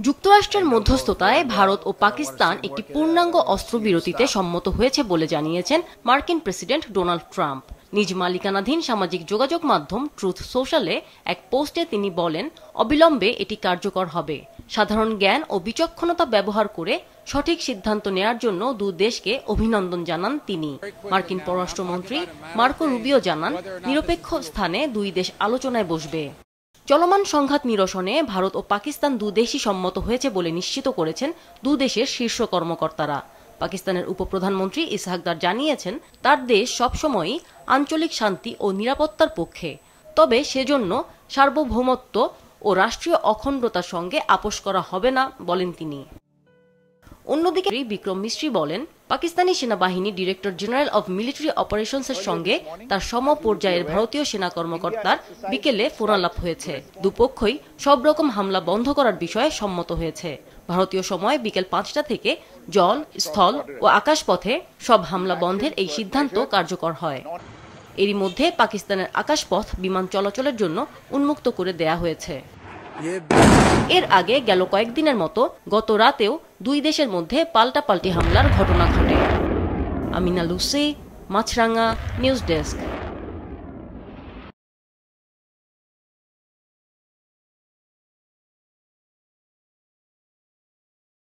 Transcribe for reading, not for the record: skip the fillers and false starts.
যুক্তরাষ্ট্রের মধ্যস্থতায় ভারত ও পাকিস্তান একটি পূর্ণাঙ্গ অস্ত্রবিরতিতে সম্মত হয়েছে বলে জানিয়েছেন মার্কিন প্রেসিডেন্ট ডোনাল্ড ট্রাম্প। নিজ মালিকানাধীন সামাজিক যোগাযোগ মাধ্যম ট্রুথ সোশ্যালে এক পোস্টে তিনি বলেন, অবিলম্বে এটি কার্যকর হবে। সাধারণ জ্ঞান ও বিচক্ষণতা ব্যবহার করে সঠিক সিদ্ধান্ত নেয়ার জন্য দুই দেশকে অভিনন্দন জানান তিনি। মার্কিন পররাষ্ট্রমন্ত্রী মার্কো রুবিও জানান, নিরপেক্ষ স্থানে দুই দেশ আলোচনায় বসবে। চলমান সংঘাত নিরসনে ভারত ও পাকিস্তান দুদেশই সম্মত হয়েছে বলে নিশ্চিত করেছেন দুদেশের শীর্ষ কর্মকর্তারা। পাকিস্তানের উপপ্রধানমন্ত্রী ইসহাক দার জানিয়েছেন, তার দেশ সবসময়ই আঞ্চলিক শান্তি ও নিরাপত্তার পক্ষে, তবে সেজন্য সার্বভৌমত্ব ও রাষ্ট্রীয় অখণ্ডতার সঙ্গে আপোস করা হবে না বলেন তিনি। অন্যদিকে বিক্রম মিস্ত্রি বলেন, পাকিস্তানি সেনাবাহিনী ডিরেক্টর জেনারেল অব মিলিটারি অপারেশনসের সঙ্গে তার সমপর্যায়ের ভারতীয় সেনা কর্মকর্তার বিকেলে ফোনালাপ হয়েছে। দুপক্ষই সব রকম হামলা বন্ধ করার বিষয়ে সম্মত হয়েছে। ভারতীয় সময় বিকেল 5টা থেকে জল, স্থল ও আকাশপথে সব হামলা বন্ধের এই সিদ্ধান্ত কার্যকর হয়। এরই মধ্যে পাকিস্তানের আকাশপথ বিমান চলাচলের জন্য উন্মুক্ত করে দেয়া হয়েছে। এর আগে গেল কয়েকদিনের মতো গত রাতেও দুই দেশের মধ্যে পাল্টাপাল্টি হামলার ঘটনা ঘটে। আমিনা লুসি, মাছরাঙ্গা, নিউজ ডেস্ক।